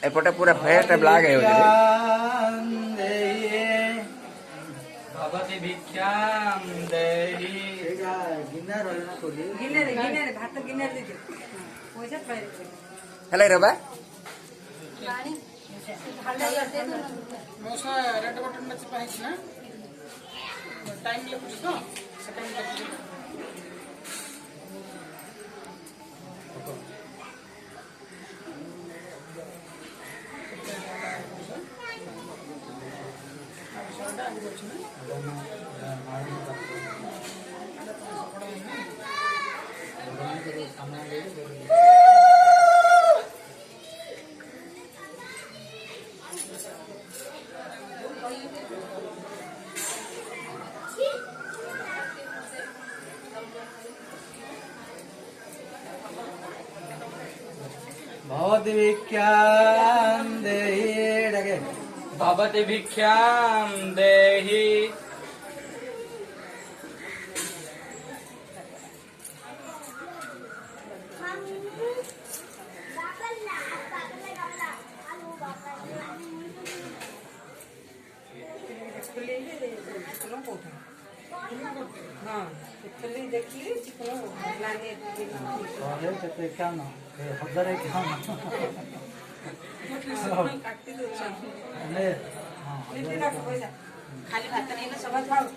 एपटे पूरा fate black है भवति भिक्षां देहि हेले रे बा मौसा रेड बटन में चिपा है ना टाइम लिखुछ तो सेकंड लिखुछ भवति भिक्षां देहि भवति भिक्षां देहि हाँ देखिए खाली भात नहीं ना सब खाओ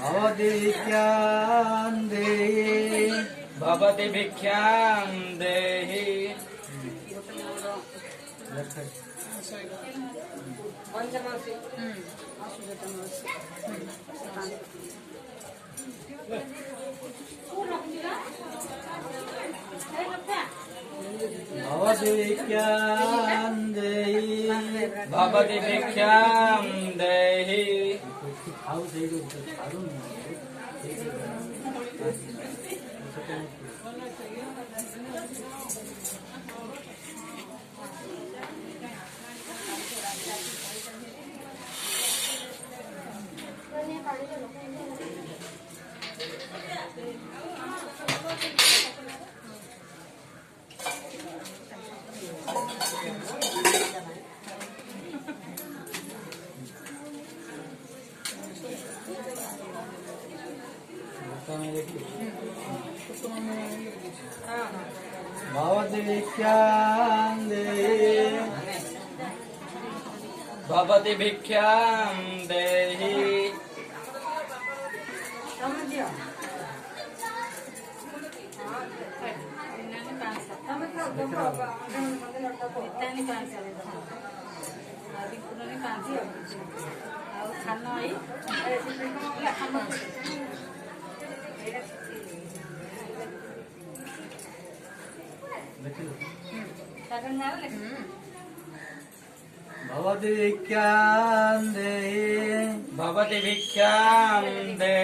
भवति भिक्षां देहि भवति भिक्षां देहि भवति भिक्षां देहि भवति भिक्षां देहि भवति भिक्षां देहि भवति भिक्षां देहि भवति भिक्षां देहि भवति भिक्षां देहि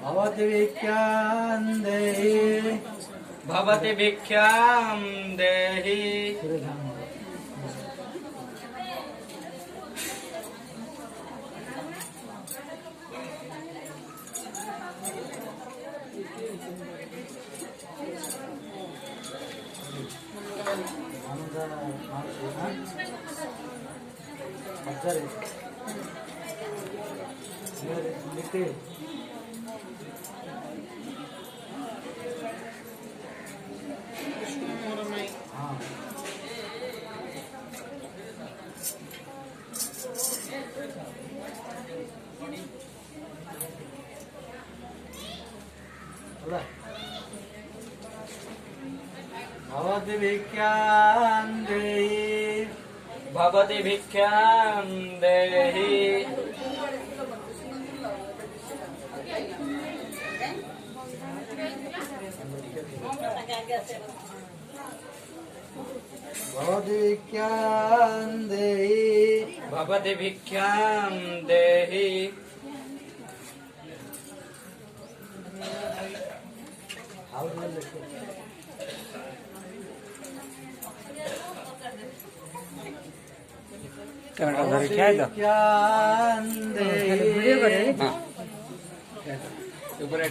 भवति भिक्षां देहि भवति भिक्षां देहि विष्णु मोर माई भवति भिक्षां देहि भवति भिक्षां देहि भवति भिक्षां देहि भवति भिक्षां देहि घर क्या तो ऊपर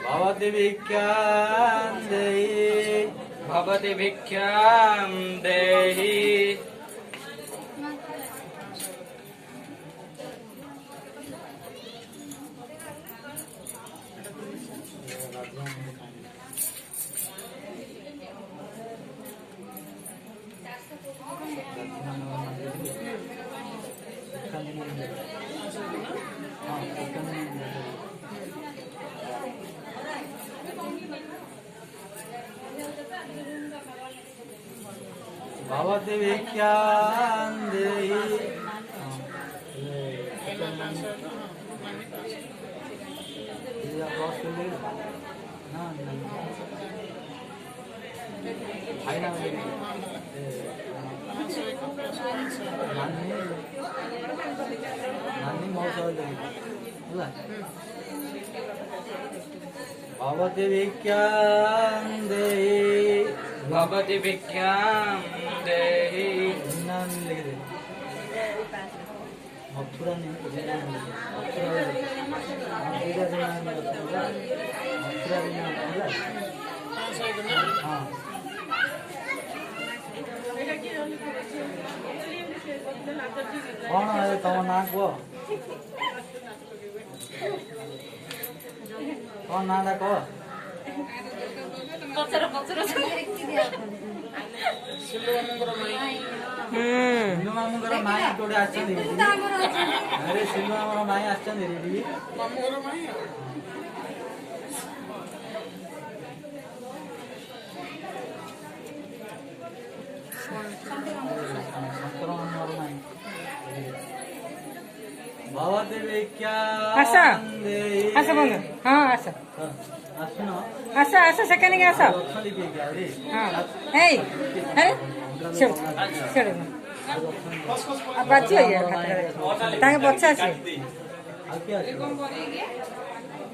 भवति भिक्षां देहि भवति भिक्षां देहि भवति भिक्षां देहि भवति भिक्षां देहि भवति भिक्षां देहि मथुरा कौन है तुम ना कह कौन ना कह सिल्लू मामूंगर माई जोड़े आछन अरे सिल्लू मामूंगर माई आछन रे मामूर माई शंकर मामूंगर माई भवति भिक्षां आसा देहि आसा बंद हाँ आसा आसुन आसा आसा सेकेंड के आसा लक्ष्मी के क्या रे हाँ हे अरे छोड़ छोड़ अब बाची हो गया खातिर ताके बच्चा আছে आ क्या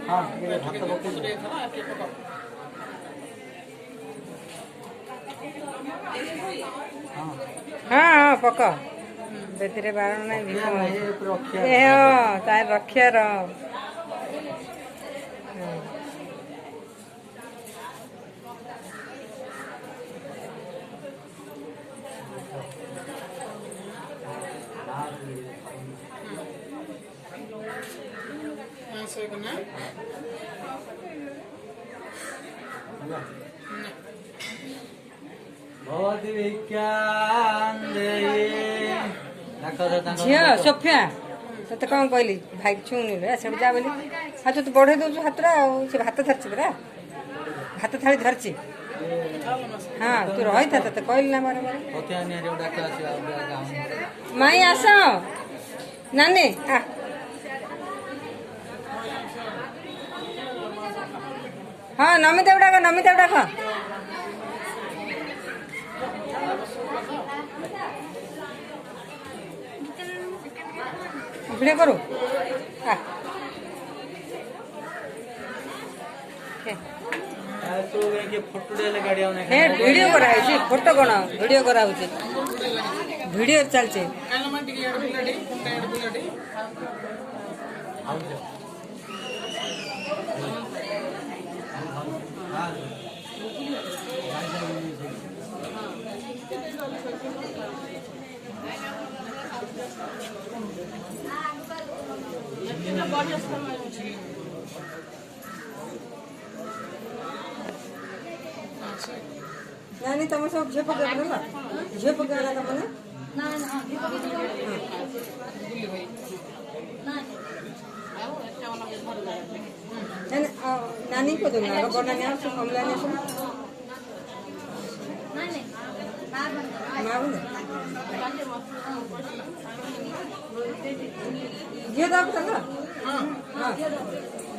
हां ये भात पके हाँ हाँ पका बेतिरे बारण नहीं भी ए हो तार रक्षा र भवति भिक्षां देहि झियो सोफिया तोते कौन कहली भाई छुनी रे सब जा बोली हाँ तो बढ़े दौଛୁ ହାତଟା ଆଉ ସେ ଭାତ ଧରିଛି ପରା हाथ थाली धरची हाँ तू रही था तो कहल ना बारे बारे होते आनी रे डाका आसी आ गाँव माई आस नानी आ हाँ नमिता डाक भिडियो करू आ तो के फोटो डेले गाड़ी आउने हे वीडियो कराउछि फोटो कोन वीडियो कराउछि वीडियो चलছে काला माटी के यार बुलाडी कुंटा यार बुलाडी आउछ नानी तम सब झेप गला झेप गला तमने ना ना नानी को दूंगा अगर बना नहीं सब कमला ने सब मां बंद ये दाब तंगा हां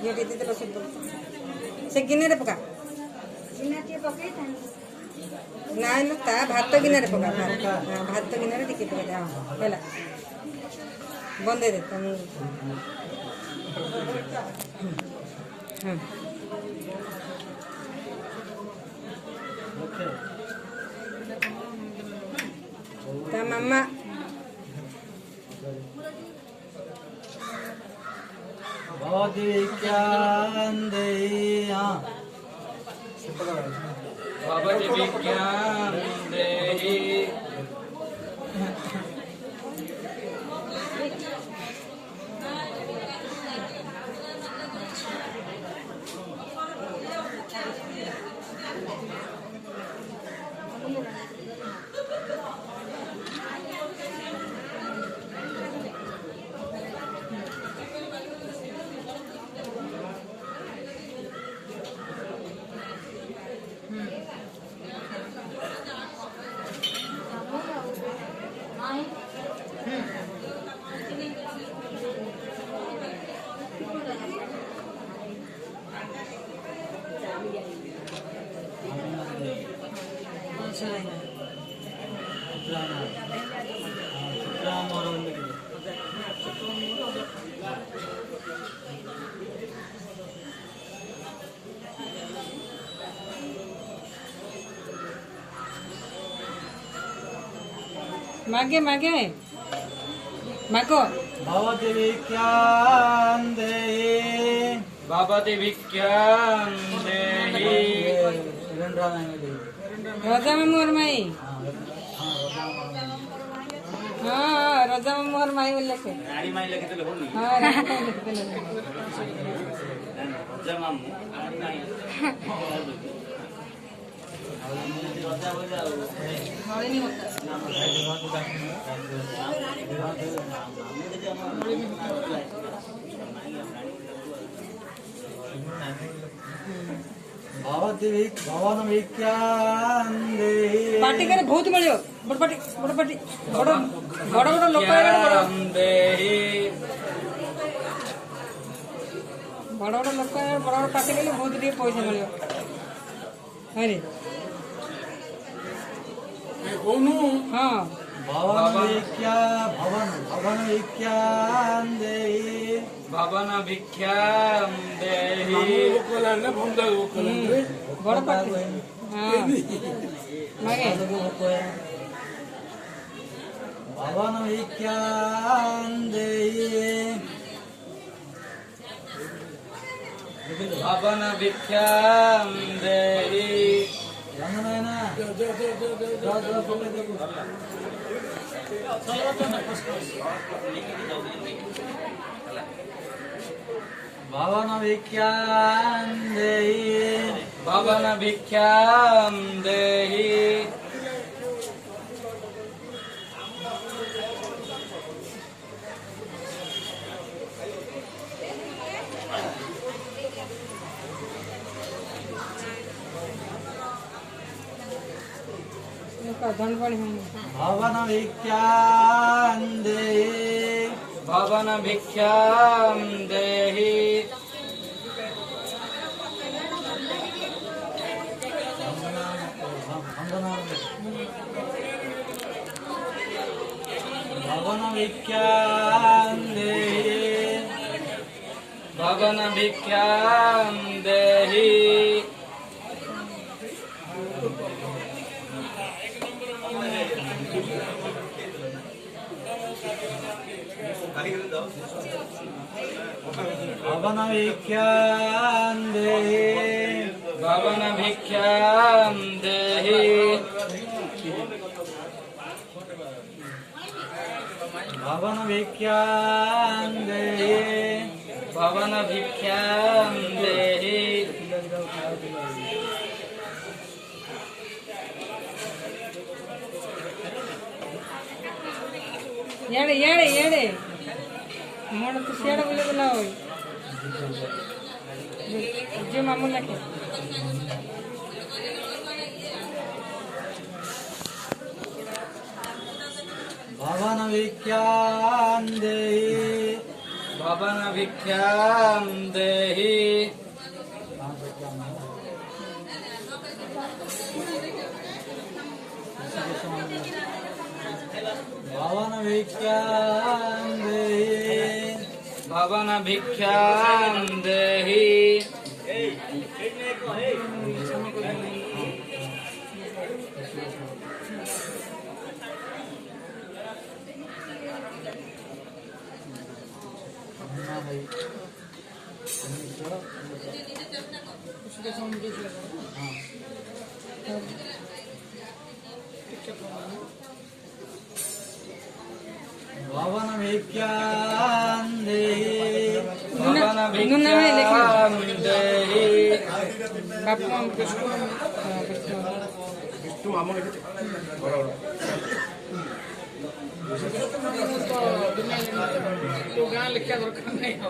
ये देते तो सब से गिने रे पका चिनाटी पके था नाय न ता भात गिने रे पका भात गिने रे दिखे पका हां पहला बंदे दे तुम ता मम्मा भवति विज्ञान देया भवति विज्ञान देहि मागे मागे माको भवति विज्ञान देहि भवति विज्ञान देहि रंडा नांगली रजा में मोर माई हाँ रजा में मोर माई बोले के रानी माई लेखितले होनी हाँ राजा में लिखते लगे रजा मामू रानी माई रजा हो जाओ हौले नहीं होता भवति भवन विज्ञान देहि पार्टी करे बहुत मिलियो बड़ पार्टी बड़ लोक बड़ लोक बड़ पार्टी कले बहुत टे पैसा मिलियो अरे ओनु हाँ भवन विज्ञान देहि भवन विज्ञान देहि बड़ पार्टी हाँ मागे भवन विज्ञान देहि भवन विज्ञान देहि रंगनैना भवन विज्ञान देहि भवन विज्ञान देहि भवन भिक्षां देहि भवन भिक्षां देहि भवन भिक्षां देहि भवन भिक्षां देहि भवन भिक्षां देहि भवन भिक्षां देहि भवन भिक्षां देहि भवन भिक्षां देहि ಏಡೆ ಏಡೆ ಏಡೆ ಮಾಡೋದು ಸೇಡ ಬಲ್ಲದಲ್ಲ जे मामूला के भवन भिक्षां देहि भवन भिक्षां देहि भवन भिक्षां देहि भवन भिक्षां देहि भवन भिक्षां देहि भवन भिक्षां देहि बापू तो गाँव लिखा दरकार नहीं हो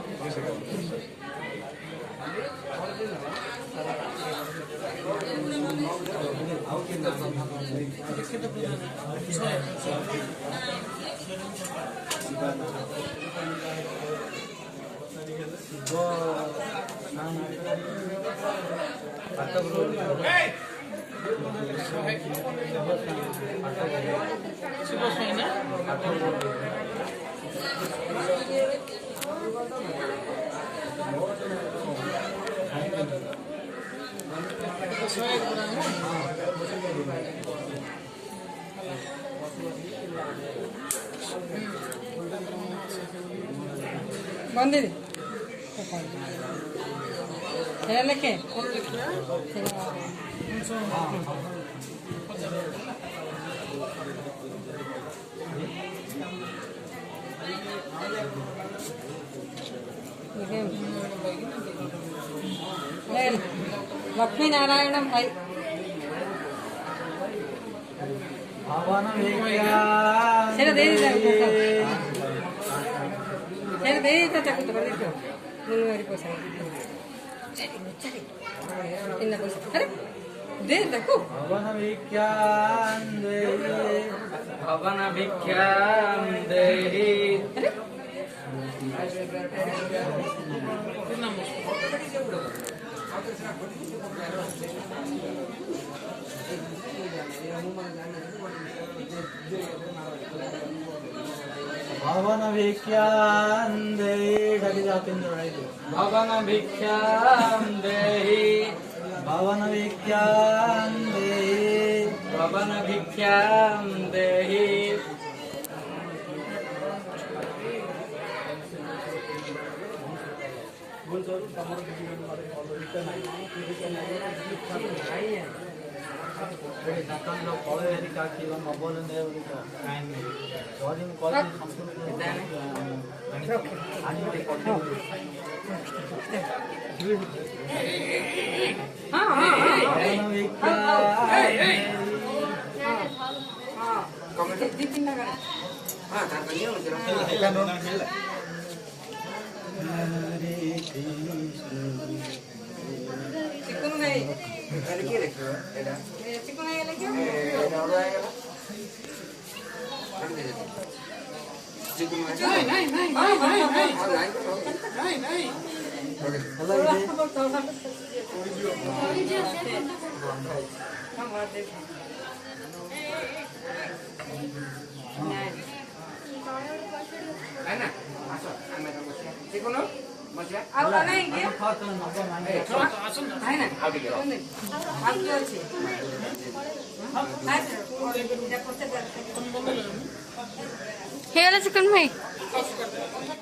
बंदे लेके लक्ष्मी नारायण भाई भवन भिक्षां सेना दे दीजिए तक तो कर दीजिए मुझे मेरी पैसा इतना पैसा अरे दे देखो भवन भिक्षां देहि भवन भिक्षां देहि भवन भिक्षां देहि ढकी जाते हैं भवन भिक्षां देहि भवन भिक्षां देहि भवन भिक्षां देहि चिकन भाई চিকন হয়ে গেলে কি নাই ହେଲା ଏଇଠି ଆଉ ନାହିଁ କି ଖାଅ ତମେ ନବ ମାଇଁ ନାହିଁ ନା ଆଉ କି ଅଛି ହେଇଗଲା ଚିକେନ ଭାଇ